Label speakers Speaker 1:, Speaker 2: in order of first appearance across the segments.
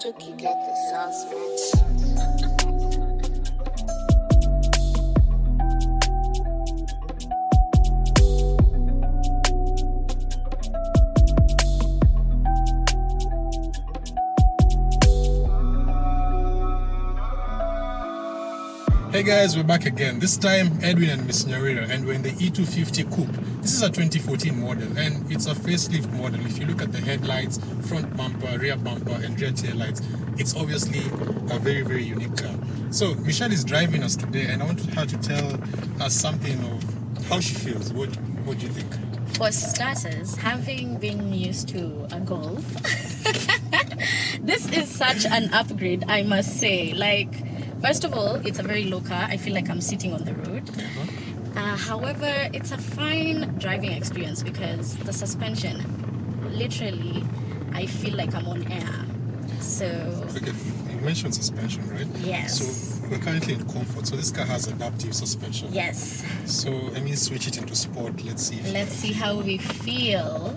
Speaker 1: Juki got the sauce, bitch.
Speaker 2: Hey guys, we're back again. This time Edwin and Miss Nyarira, and we're in the E250 Coupe. This is a 2014 model and it's a facelift model. If you look at the headlights, front bumper, rear bumper and rear tail lights, it's obviously a very, very unique car. So Michelle is driving us today and I want her to tell us something of how she feels. What do you think?
Speaker 3: For starters, having been used to a Golf, this is such an upgrade, I must say. Like, first of all, it's a very low car. I feel like I'm sitting on the road. However, it's a fine driving experience because the suspension, literally, I feel like I'm on air. So...
Speaker 2: Okay, you mentioned suspension, right?
Speaker 3: Yes.
Speaker 2: So we're currently in comfort. So this car has adaptive suspension.
Speaker 3: Yes.
Speaker 2: So let me switch it into sport. Let's see
Speaker 3: how we feel.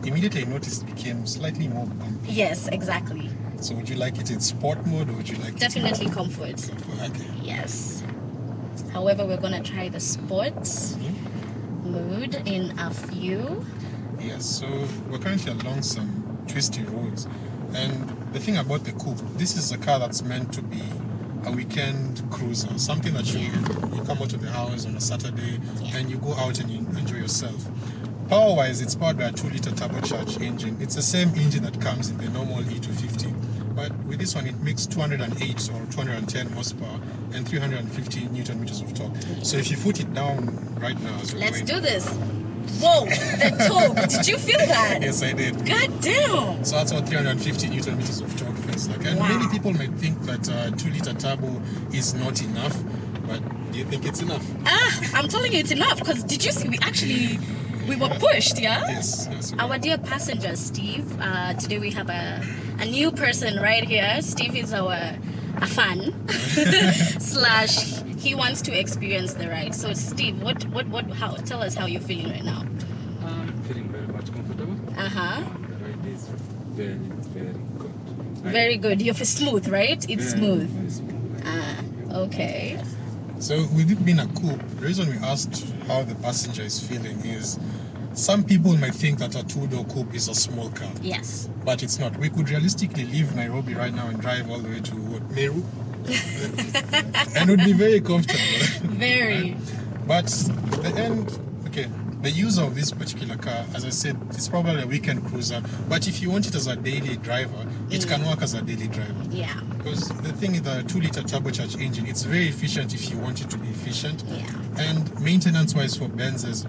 Speaker 2: Immediately I noticed it became slightly more bumpy.
Speaker 3: Yes, exactly.
Speaker 2: So would you like it in sport mode or would you like
Speaker 3: Definitely comfort.
Speaker 2: Okay.
Speaker 3: Yes. However, we're going to try the sports mode in a few.
Speaker 2: Yes, so we're currently along some twisty roads. And the thing about the Coupe, this is a car that's meant to be a weekend cruiser. Something that you come out of the house on a Saturday and you go out and you enjoy yourself. Power-wise, it's powered by a 2-liter turbocharged engine. It's the same engine that comes in the normal E250. But with this one, it makes 208 or 210 horsepower and 350 Newton meters of torque. So if you put it down right now...
Speaker 3: Let's do this. Whoa, the torque. Did you feel that?
Speaker 2: Yes, I did.
Speaker 3: God damn.
Speaker 2: So that's what 350 Newton meters of torque feels like. And many people might think that 2-liter turbo is not enough. But do you think it's enough?
Speaker 3: I'm telling you it's enough. Because did you see we were pushed, yeah?
Speaker 2: Yes.
Speaker 3: Our dear passenger, Steve. Today we have a new person right here. Steve is a fan / he wants to experience the ride. So Steve, tell us how you're feeling right now.
Speaker 4: I'm feeling very much comfortable. The ride is very, very good.
Speaker 3: Very good. You're smooth, right? It's smooth.
Speaker 4: Very smooth.
Speaker 3: Okay.
Speaker 2: So with it being a coupe, the reason we asked how the passenger is feeling is some people might think that a 2-door coupe is a small car.
Speaker 3: Yes.
Speaker 2: But it's not. We could realistically leave Nairobi right now and drive all the way to Meru. And it would be very comfortable.
Speaker 3: Very.
Speaker 2: But the end, okay, the user of this particular car, as I said, it's probably a weekend cruiser. But if you want it as a daily driver, it can work as a daily driver.
Speaker 3: Yeah.
Speaker 2: Because the thing is, the 2-liter turbocharged engine, it's very efficient if you want it to be efficient.
Speaker 3: Yeah.
Speaker 2: And maintenance-wise for Benzes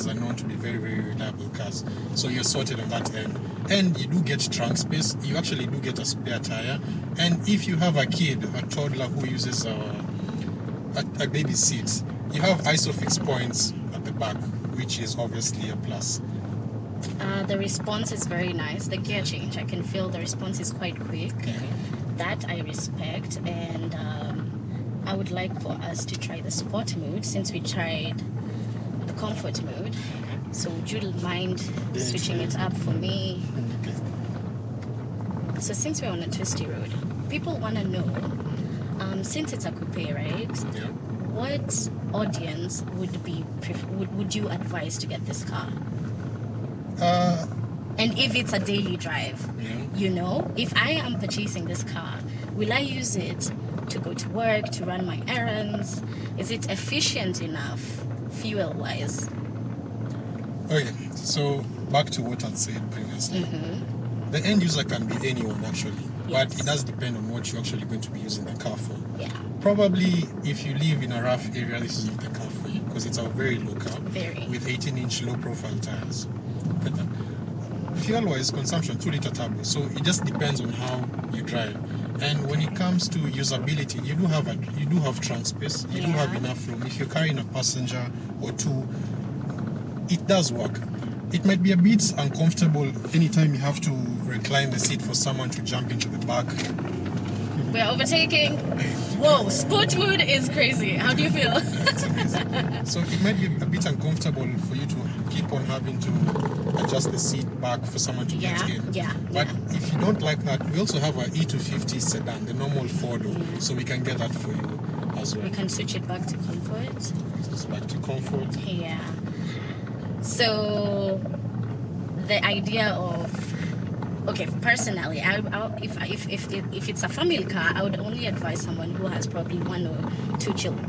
Speaker 2: are known to be very, very reliable cars. So you're sorted on that end. And you do get trunk space. You actually do get a spare tire. And if you have a kid, a toddler who uses a baby seat, you have ISOFIX points at the back, which is obviously a plus.
Speaker 3: The response is very nice. The gear change, I can feel the response is quite quick. That I respect, and I would like for us to try the sport mode since we tried the comfort mode. So would you mind switching it up for me?
Speaker 2: Okay.
Speaker 3: So since we're on a twisty road, people want to know, since it's a coupe, right?
Speaker 2: Yeah.
Speaker 3: What audience would you advise to get this car? And if it's a daily drive, if I am purchasing this car, will I use it to go to work, to run my errands? Is it efficient enough, fuel-wise?
Speaker 2: Okay, so back to what I said previously. The end user can be anyone actually, but it does depend on what you're actually going to be using the car for.
Speaker 3: Yeah.
Speaker 2: Probably if you live in a rough area, this is not the car for you because it's a very low car with 18-inch low-profile tires. But fuel-wise consumption, 2-liter turbo, so it just depends on how you drive. And when it comes to usability, you do have trunk space, you do have enough room. If you're carrying a passenger or two, it does work. It might be a bit uncomfortable anytime you have to recline the seat for someone to jump into the back.
Speaker 3: We're overtaking. Whoa, sport mode is crazy. How do you feel?
Speaker 2: So it might be a bit uncomfortable for you to keep on having to adjust the seat back for someone to get in.
Speaker 3: Yeah.
Speaker 2: But if you don't like that, we also have an E250 sedan, the normal 4-door, so we can get that for you as well.
Speaker 3: We can switch it back to comfort.
Speaker 2: It's back to comfort.
Speaker 3: Yeah. So the idea of personally, if it's a family car, I would only advise someone who has probably 1 or 2 children,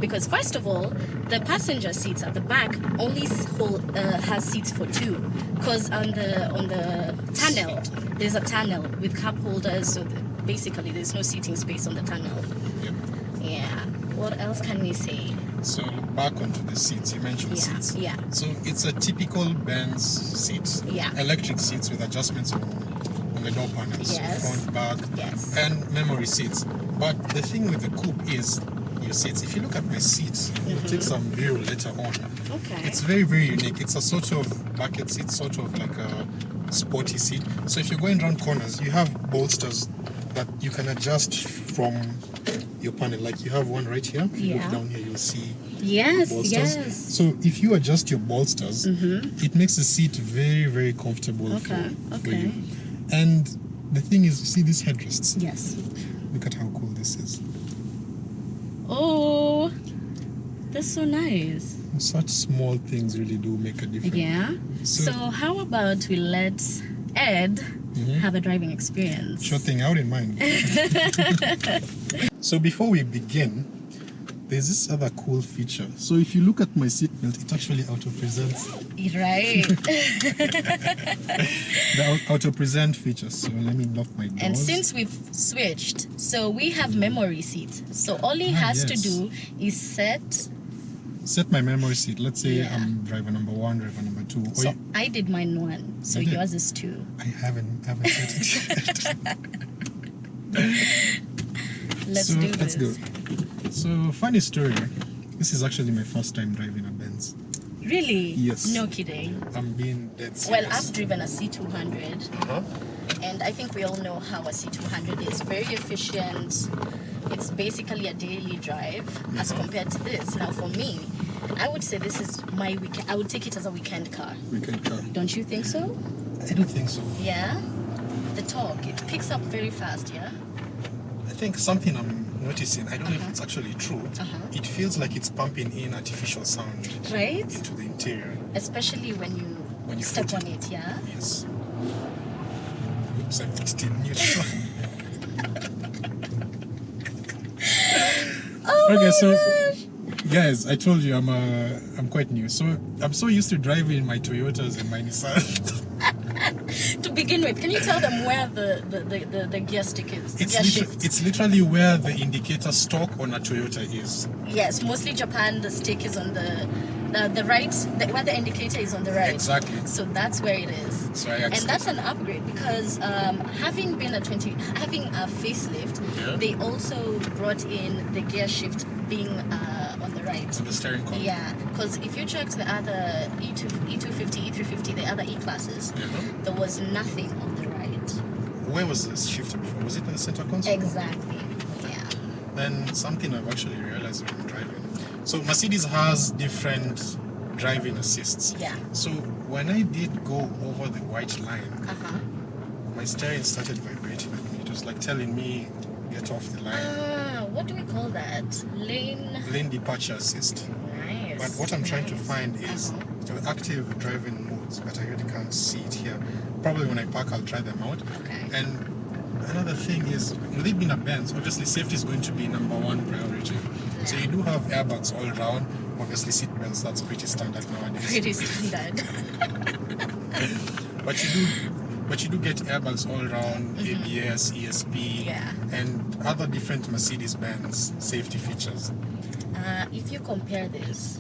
Speaker 3: because first of all, the passenger seats at the back only has seats for 2, because on the tunnel there's a tunnel with cup holders, so basically there's no seating space on the tunnel.
Speaker 2: Yep.
Speaker 3: Yeah. What else can we say?
Speaker 2: So back onto the seats, you mentioned seats.
Speaker 3: Yeah.
Speaker 2: So it's a typical Benz seat.
Speaker 3: Yeah.
Speaker 2: Electric seats with adjustments on the door panels.
Speaker 3: Yes.
Speaker 2: So front, back,
Speaker 3: Yes.
Speaker 2: and memory seats. But the thing with the coupe is your seats. If you look at my seats, we'll take some view later on.
Speaker 3: Okay.
Speaker 2: It's very, very unique. It's a sort of bucket seat, sort of like a sporty seat. So if you're going around corners, you have bolsters that you can adjust from your panel. Like you have one right here. If you look down here, you'll see bolsters.
Speaker 3: Yes.
Speaker 2: So if you adjust your bolsters, it makes the seat very, very comfortable for you. And the thing is, you see these headrests?
Speaker 3: Yes.
Speaker 2: Look at how cool this is.
Speaker 3: Oh, that's so nice.
Speaker 2: Such small things really do make a difference.
Speaker 3: Yeah. So how about we let Ed have a driving experience?
Speaker 2: Sure thing, out in mind. So before we begin, there's this other cool feature. So if you look at my seatbelt, it actually auto-presents.
Speaker 3: Right.
Speaker 2: The auto-present feature. So let me lock my doors.
Speaker 3: And since we've switched, so we have memory seat. So all he has to do is set
Speaker 2: my memory seat. Let's say I'm driver number 1, driver number 2.
Speaker 3: So I did mine 1, so yours is 2.
Speaker 2: I haven't set it yet.
Speaker 3: Let's do this.
Speaker 2: Let's go. So funny story. This is actually my first time driving a Benz.
Speaker 3: Really?
Speaker 2: Yes.
Speaker 3: No kidding.
Speaker 2: I'm being dead serious.
Speaker 3: Well, I've driven a C200, and I think we all know how a C200 is. Very efficient. It's basically a daily drive as compared to this. Now, for me, I would say this is my weekend. I would take it as a weekend car.
Speaker 2: Weekend car.
Speaker 3: Don't you think so?
Speaker 2: I don't think so.
Speaker 3: Yeah. The torque, it picks up very fast. Yeah.
Speaker 2: I think something I'm noticing, I don't know if it's actually true, it feels like it's pumping in artificial sound into the interior.
Speaker 3: Especially when you step on it, yeah?
Speaker 2: Yes. Oops, I fixed it neutral. Okay, so guys, I told you I'm quite new. So I'm so used to driving my Toyotas and my Nissan.
Speaker 3: To begin with, can you tell them where the gear stick is?
Speaker 2: It's literally where the indicator stock on a Toyota is.
Speaker 3: Yes, mostly Japan, the stick is on the right, where the indicator is on the right.
Speaker 2: Exactly.
Speaker 3: So that's where it is.
Speaker 2: So
Speaker 3: and that's an upgrade because having a facelift, they also brought in the gear shift being on the right.
Speaker 2: On the steering column.
Speaker 3: Yeah, because if you check the other E250, E350, the other E-classes, there was nothing on the right.
Speaker 2: Where was this shifter before? Was it in the center console?
Speaker 3: Exactly, yeah.
Speaker 2: Then something I've actually realized when I'm driving. So Mercedes has different driving assists.
Speaker 3: Yeah.
Speaker 2: So when I did go over the white line, my steering started vibrating at me. It was like telling me, get off the line.
Speaker 3: What do we call that? Lane
Speaker 2: departure assist.
Speaker 3: Nice.
Speaker 2: But what I'm trying to find is the active driving modes, but I really can't see it here. Probably when I park, I'll try them out.
Speaker 3: Okay.
Speaker 2: And another thing is, with it being a Benz, obviously safety is going to be #1 priority.
Speaker 3: Yeah.
Speaker 2: So you do have airbags all around. Obviously seat belts, that's pretty standard nowadays.
Speaker 3: Pretty standard.
Speaker 2: But you do get airbags all around, ABS, ESP, and other different Mercedes-Benz safety features.
Speaker 3: If you compare this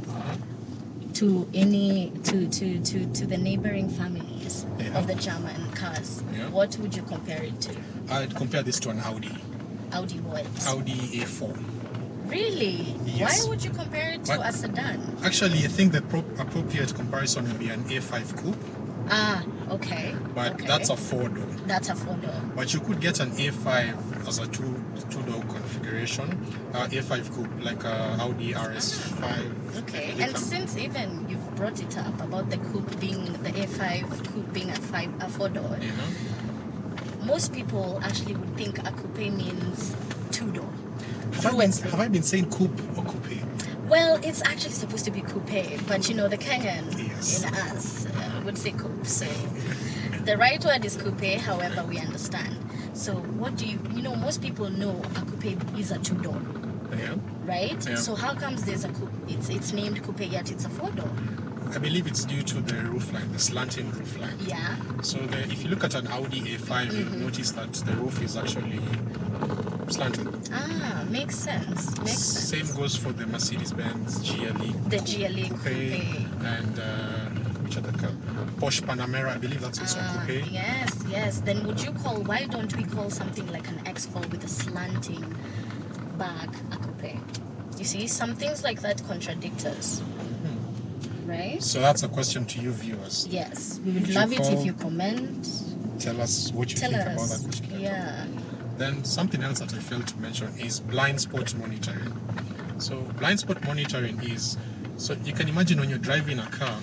Speaker 3: to the neighboring families of the German cars, what would you compare it to?
Speaker 2: I'd compare this to an Audi.
Speaker 3: Audi what?
Speaker 2: Audi A4.
Speaker 3: Really?
Speaker 2: Yes.
Speaker 3: Why would you compare it to a sedan?
Speaker 2: Actually, I think the appropriate comparison would be an A5 Coupe
Speaker 3: Ah, okay.
Speaker 2: But
Speaker 3: okay.
Speaker 2: that's a 4-door.
Speaker 3: That's a 4-door.
Speaker 2: But you could get an A5 as a two-door configuration, A5 coupe, like Audi RS5.
Speaker 3: Okay,
Speaker 2: They
Speaker 3: and
Speaker 2: come-
Speaker 3: since even you've brought it up about the coupe being the A5 coupe being a 4-door,
Speaker 2: you know?
Speaker 3: most people actually would think a coupe means 2-door.
Speaker 2: Have I been saying coupe or coupe?
Speaker 3: Well, it's actually supposed to be coupe, but you know the Kenyan
Speaker 2: Yes.
Speaker 3: in us would say coupe. So the right word is coupe. However, we understand. So what do you know? Most people know a coupe is a 2-door,
Speaker 2: Yeah.
Speaker 3: right?
Speaker 2: Yeah.
Speaker 3: So how comes there's a coupe? It's named coupe yet it's a 4-door.
Speaker 2: I believe it's due to the roofline, the slanting roofline.
Speaker 3: Yeah.
Speaker 2: So if you look at an Audi A5, you'll notice that the roof is actually slanted.
Speaker 3: Ah, makes sense. Makes sense.
Speaker 2: Same goes for the Mercedes Benz GLE.
Speaker 3: The GLE coupe.
Speaker 2: And which other car? Porsche Panamera, I believe that's also a coupe.
Speaker 3: Yes. Then why don't we call something like an X4 with a slanting back a coupe? You see, some things like that contradict us. Right?
Speaker 2: So that's a question to you viewers.
Speaker 3: Yes. We would
Speaker 2: Would you
Speaker 3: love it if
Speaker 2: call-
Speaker 3: you comment.
Speaker 2: Tell us what you
Speaker 3: Tell
Speaker 2: think about
Speaker 3: us.
Speaker 2: that particular topic.
Speaker 3: Yeah.
Speaker 2: Then something else that I failed to mention is blind spot monitoring. So blind spot monitoring is, so you can imagine when you're driving a car,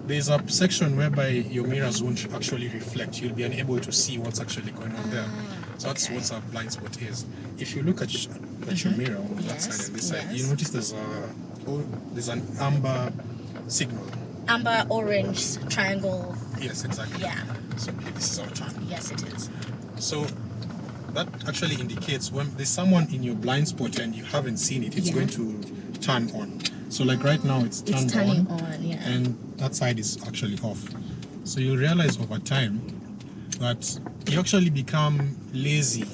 Speaker 2: there's a section whereby your mirrors won't actually reflect. You'll be unable to see what's actually going on there. So that's
Speaker 3: okay.
Speaker 2: what a blind spot is. If you look at your mirror on that
Speaker 3: Yes,
Speaker 2: side and this side,
Speaker 3: yes.
Speaker 2: you notice there's an amber signal.
Speaker 3: Amber, orange, triangle.
Speaker 2: Yes, exactly.
Speaker 3: Yeah.
Speaker 2: So this is our turn.
Speaker 3: Yes, it is.
Speaker 2: So that actually indicates when there's someone in your blind spot and you haven't seen it, it's
Speaker 3: Yeah.
Speaker 2: going to turn on. So like right now it's turned
Speaker 3: It's turning
Speaker 2: on,
Speaker 3: on, yeah.
Speaker 2: and that side is actually off. So you'll realize over time that you actually become lazy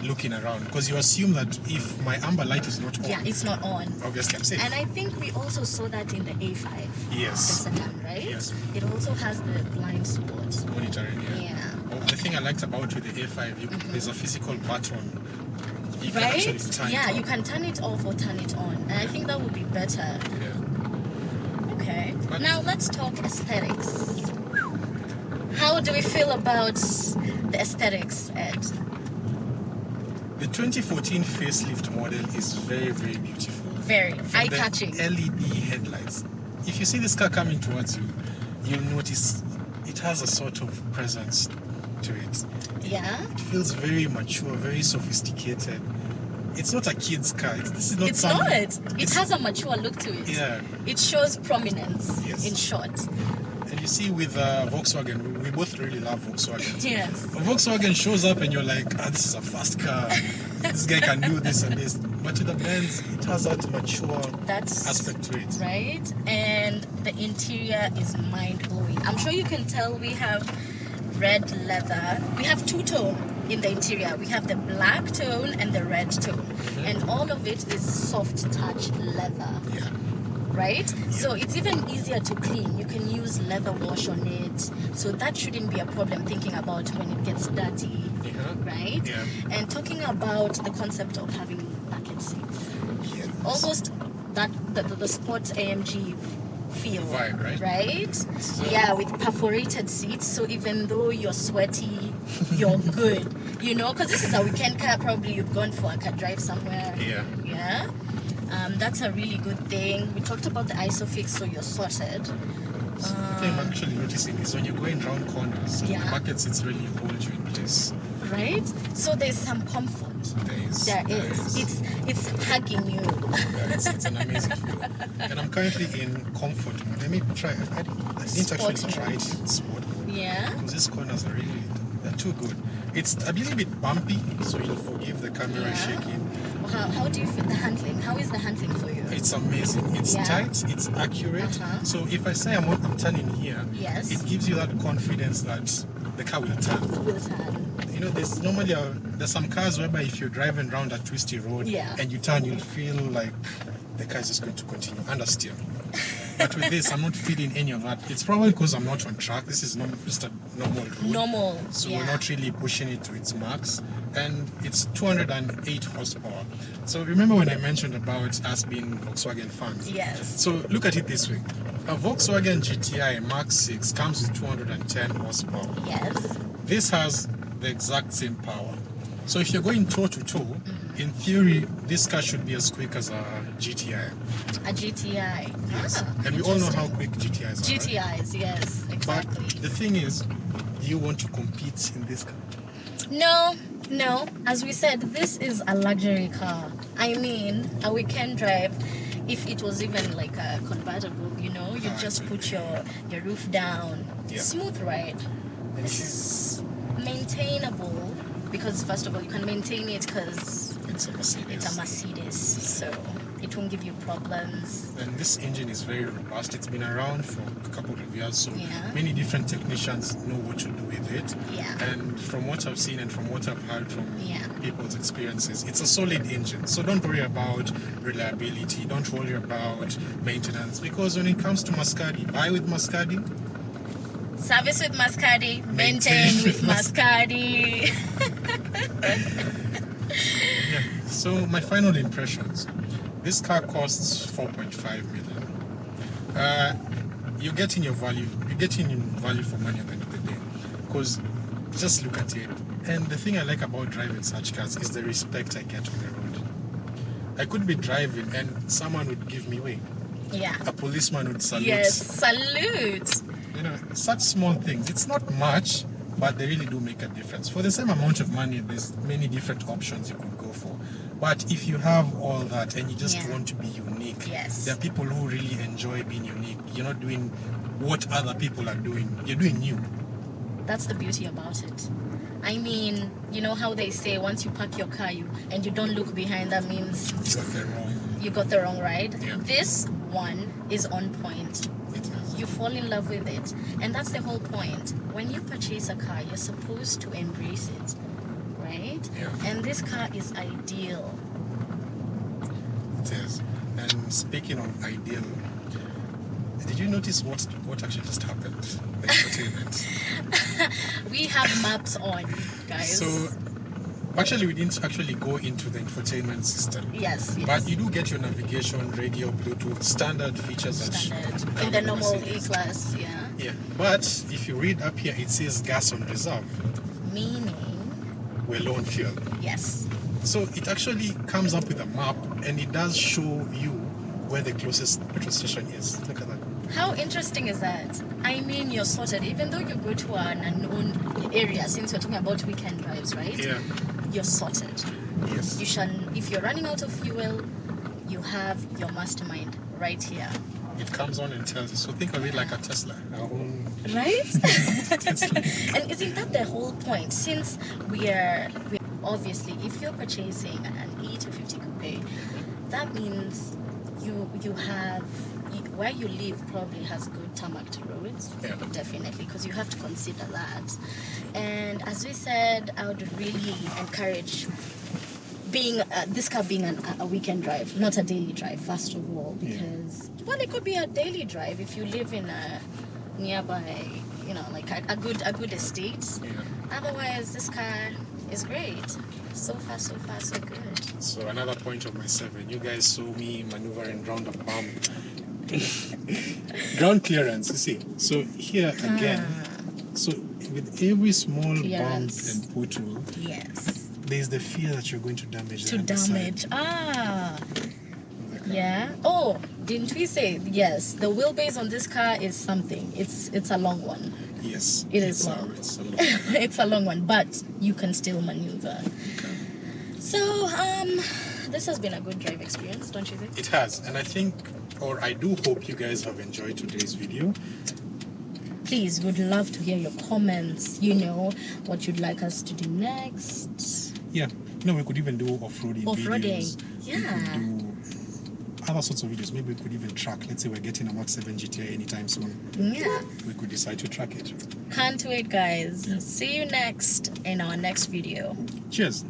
Speaker 2: looking around because you assume that if my amber light is not on,
Speaker 3: Yeah, it's not on.
Speaker 2: obviously I'm safe.
Speaker 3: And I think we also saw that in the A5.
Speaker 2: Yes.
Speaker 3: The sedan, right?
Speaker 2: Yes.
Speaker 3: It also has the blind spot.
Speaker 2: Monitoring, yeah.
Speaker 3: Yeah.
Speaker 2: Well, the thing I liked about with the A5, there's a physical button. You can
Speaker 3: Right?
Speaker 2: actually turn it
Speaker 3: Yeah,
Speaker 2: on.
Speaker 3: you can turn it off or turn it on. And I think that would be better.
Speaker 2: Yeah.
Speaker 3: Okay.
Speaker 2: But-
Speaker 3: Now let's talk aesthetics. How do we feel about the aesthetics, Ed?
Speaker 2: The 2014 facelift model is very, very beautiful.
Speaker 3: Very
Speaker 2: From
Speaker 3: eye-catching.
Speaker 2: the LED headlights. If you see this car coming towards you, you'll notice it has a sort of presence to it.
Speaker 3: Yeah.
Speaker 2: It feels very mature, very sophisticated. It's not a kid's car. This is not
Speaker 3: It's
Speaker 2: some,
Speaker 3: not. It
Speaker 2: it's-
Speaker 3: has a mature look to it.
Speaker 2: Yeah.
Speaker 3: It shows prominence,
Speaker 2: Yes.
Speaker 3: in short.
Speaker 2: And you see with Volkswagen, we both really love Volkswagen.
Speaker 3: Yes.
Speaker 2: Volkswagen shows up and you're like, this is a fast car. This guy can do this and this. But with the Benz, it has that mature
Speaker 3: That's
Speaker 2: aspect to it.
Speaker 3: right. And the interior is mind-blowing. I'm sure you can tell we have red leather. We have two-tone in the interior. We have the black tone and the red tone. And all of it is soft touch leather.
Speaker 2: Yeah.
Speaker 3: Right? So it's even easier to clean. You can use leather wash on it. So that shouldn't be a problem thinking about when it gets dirty.
Speaker 2: Yeah.
Speaker 3: Right?
Speaker 2: Yeah.
Speaker 3: And talking about the concept of having bucket seats.
Speaker 2: Yes.
Speaker 3: Almost that the sports AMG feel.
Speaker 2: Vibe, right?
Speaker 3: Right?
Speaker 2: So-
Speaker 3: Yeah, with perforated seats. So even though you're sweaty, you're good. You know, because this is a weekend car. Probably you've gone for a car drive somewhere.
Speaker 2: Yeah.
Speaker 3: Yeah. That's a really good thing. We talked about the isofix, so you're sorted.
Speaker 2: The thing I'm actually noticing is when you're going round corners,
Speaker 3: Yeah.
Speaker 2: the bucket seats really hold you in place.
Speaker 3: Right? So there's some comfort. There is. It's hugging you.
Speaker 2: Yeah, it's an amazing feel. And I'm currently in comfort mode. Let me try. I didn't actually
Speaker 3: Sport
Speaker 2: try it in sport mode.
Speaker 3: Yeah.
Speaker 2: Because these corners are really, they're too good. It's a little bit bumpy, so you'll forgive the camera
Speaker 3: Yeah.
Speaker 2: shaking.
Speaker 3: How do you feel the handling? How is the handling for you?
Speaker 2: It's amazing. It's
Speaker 3: Yeah.
Speaker 2: tight, it's accurate.
Speaker 3: Uh-huh.
Speaker 2: So if I say I'm turning here,
Speaker 3: Yes.
Speaker 2: it gives you that confidence that the car will turn.
Speaker 3: Will turn.
Speaker 2: You know, there's some cars whereby if you're driving around a twisty road
Speaker 3: Yeah.
Speaker 2: and you turn, you'll feel like the car is just going to continue understeer. But with this, I'm not feeling any of that. It's probably because I'm not on track. This is not just a normal road.
Speaker 3: Normal.
Speaker 2: So
Speaker 3: yeah.
Speaker 2: we're not really pushing it to its max. And it's 208 horsepower. So remember when I mentioned about us being Volkswagen fans?
Speaker 3: Yes.
Speaker 2: So look at it this way. A Volkswagen GTI Mark 6 comes with 210 horsepower.
Speaker 3: Yes.
Speaker 2: This has the exact same power. So if you're going toe to toe, in theory, this car should be as quick as a GTI.
Speaker 3: A GTI.
Speaker 2: Yes.
Speaker 3: Ah,
Speaker 2: And we all know how
Speaker 3: interesting.
Speaker 2: quick GTIs are. Right?
Speaker 3: GTIs, yes,
Speaker 2: But
Speaker 3: exactly.
Speaker 2: the thing is, do you want to compete in this car?
Speaker 3: No. As we said, this is a luxury car. I mean, a weekend drive. If it was even like a convertible, you know, you just put your roof down.
Speaker 2: Yeah.
Speaker 3: Smooth ride. This is maintainable because first of all, you can maintain it because
Speaker 2: It's a Mercedes.
Speaker 3: it's a Mercedes, so it won't give you problems.
Speaker 2: And this engine is very robust. It's been around for a couple of years, so
Speaker 3: Yeah.
Speaker 2: many different technicians know what to do with it.
Speaker 3: Yeah.
Speaker 2: And from what I've seen and from what I've heard from
Speaker 3: Yeah.
Speaker 2: people's experiences, it's a solid engine. So don't worry about reliability. Don't worry about maintenance, because when it comes to Mascardi, buy with Mascardi.
Speaker 3: Service with Mascardi,
Speaker 2: Maintain
Speaker 3: maintain with
Speaker 2: with
Speaker 3: Mascardi.
Speaker 2: Yeah. So my final impressions. This car costs 4.5 million. You're getting your value. You're getting value for money at the end of the day. Because just look at it. And the thing I like about driving such cars is the respect I get on the road. I could be driving and someone would give me way.
Speaker 3: Yeah.
Speaker 2: A policeman would salute.
Speaker 3: Yes, salute.
Speaker 2: You know, such small things. It's not much, but they really do make a difference. For the same amount of money, there's many different options you could go for. But if you have all that and you just
Speaker 3: Yeah.
Speaker 2: want to be unique,
Speaker 3: Yes.
Speaker 2: there are people who really enjoy being unique. You're not doing what other people are doing. You're doing you.
Speaker 3: That's the beauty about it. I mean, you know how they say once you park your car and you don't look behind, that means
Speaker 2: You got the wrong.
Speaker 3: you got the wrong ride.
Speaker 2: Yeah.
Speaker 3: This one is on point.
Speaker 2: It is.
Speaker 3: You fall in love with it, and that's the whole point. When you purchase a car, you're supposed to embrace it, right?
Speaker 2: Yeah.
Speaker 3: And this car is ideal.
Speaker 2: It is. And speaking of ideal, did you notice what actually just happened? The entertainment.
Speaker 3: We have maps on, guys.
Speaker 2: So actually, we didn't actually go into the infotainment system.
Speaker 3: yes.
Speaker 2: But you do get your navigation, radio, Bluetooth, standard features that
Speaker 3: Standard
Speaker 2: come
Speaker 3: in the
Speaker 2: with
Speaker 3: normal
Speaker 2: Mercedes.
Speaker 3: E-Class, yeah.
Speaker 2: Yeah, but if you read up here, it says gas on reserve.
Speaker 3: Meaning,
Speaker 2: We're low on fuel.
Speaker 3: yes.
Speaker 2: So it actually comes up with a map and it does show you where the closest petrol station is. Look at that.
Speaker 3: How interesting is that? I mean, you're sorted. Even though you go to an unknown area, since we're talking about weekend drives, right?
Speaker 2: Yeah.
Speaker 3: You're sorted.
Speaker 2: Yes.
Speaker 3: You shall, if you're running out of fuel, you have your mastermind right here.
Speaker 2: It comes on and tells you. So think of it like a Tesla. Our own
Speaker 3: Right?
Speaker 2: Tesla.
Speaker 3: And isn't that the whole point? Since we're obviously, if you're purchasing an E250 Coupe, that means you have, where you live probably has good tarmacked roads.
Speaker 2: Yeah.
Speaker 3: Definitely, because you have to consider that. And as we said, I would really encourage being this car being a weekend drive, not a daily drive, first of all, because well, it could be a daily drive if you live in a nearby, you know, like a good estate.
Speaker 2: Yeah.
Speaker 3: Otherwise, this car is great. So far, so good.
Speaker 2: So another point of my 7. You guys saw me maneuvering round a bump. Ground clearance, you see. So here again, so with every small
Speaker 3: Clearance.
Speaker 2: bump and pothole,
Speaker 3: Yes.
Speaker 2: there's the fear that you're going to damage the
Speaker 3: To
Speaker 2: underside
Speaker 3: damage.
Speaker 2: of the car.
Speaker 3: Yeah. Oh, didn't we say yes? The wheelbase on this car is something. It's a long one.
Speaker 2: Yes.
Speaker 3: It is
Speaker 2: it's
Speaker 3: long.
Speaker 2: It's a long
Speaker 3: It's a long one, but you can still maneuver.
Speaker 2: Okay.
Speaker 3: So this has been a good drive experience, don't you think?
Speaker 2: It has, and I think, or I do hope you guys have enjoyed today's video.
Speaker 3: Please, would love to hear your comments. You know what you'd like us to do next.
Speaker 2: Yeah, we could even do off-roading
Speaker 3: Off-roading,
Speaker 2: videos.
Speaker 3: yeah.
Speaker 2: We could do other sorts of videos. Maybe we could even track. Let's say we're getting a Mark 7 GTI anytime soon.
Speaker 3: Yeah.
Speaker 2: We could decide to track it.
Speaker 3: Can't wait, guys. See you next in our next video.
Speaker 2: Cheers.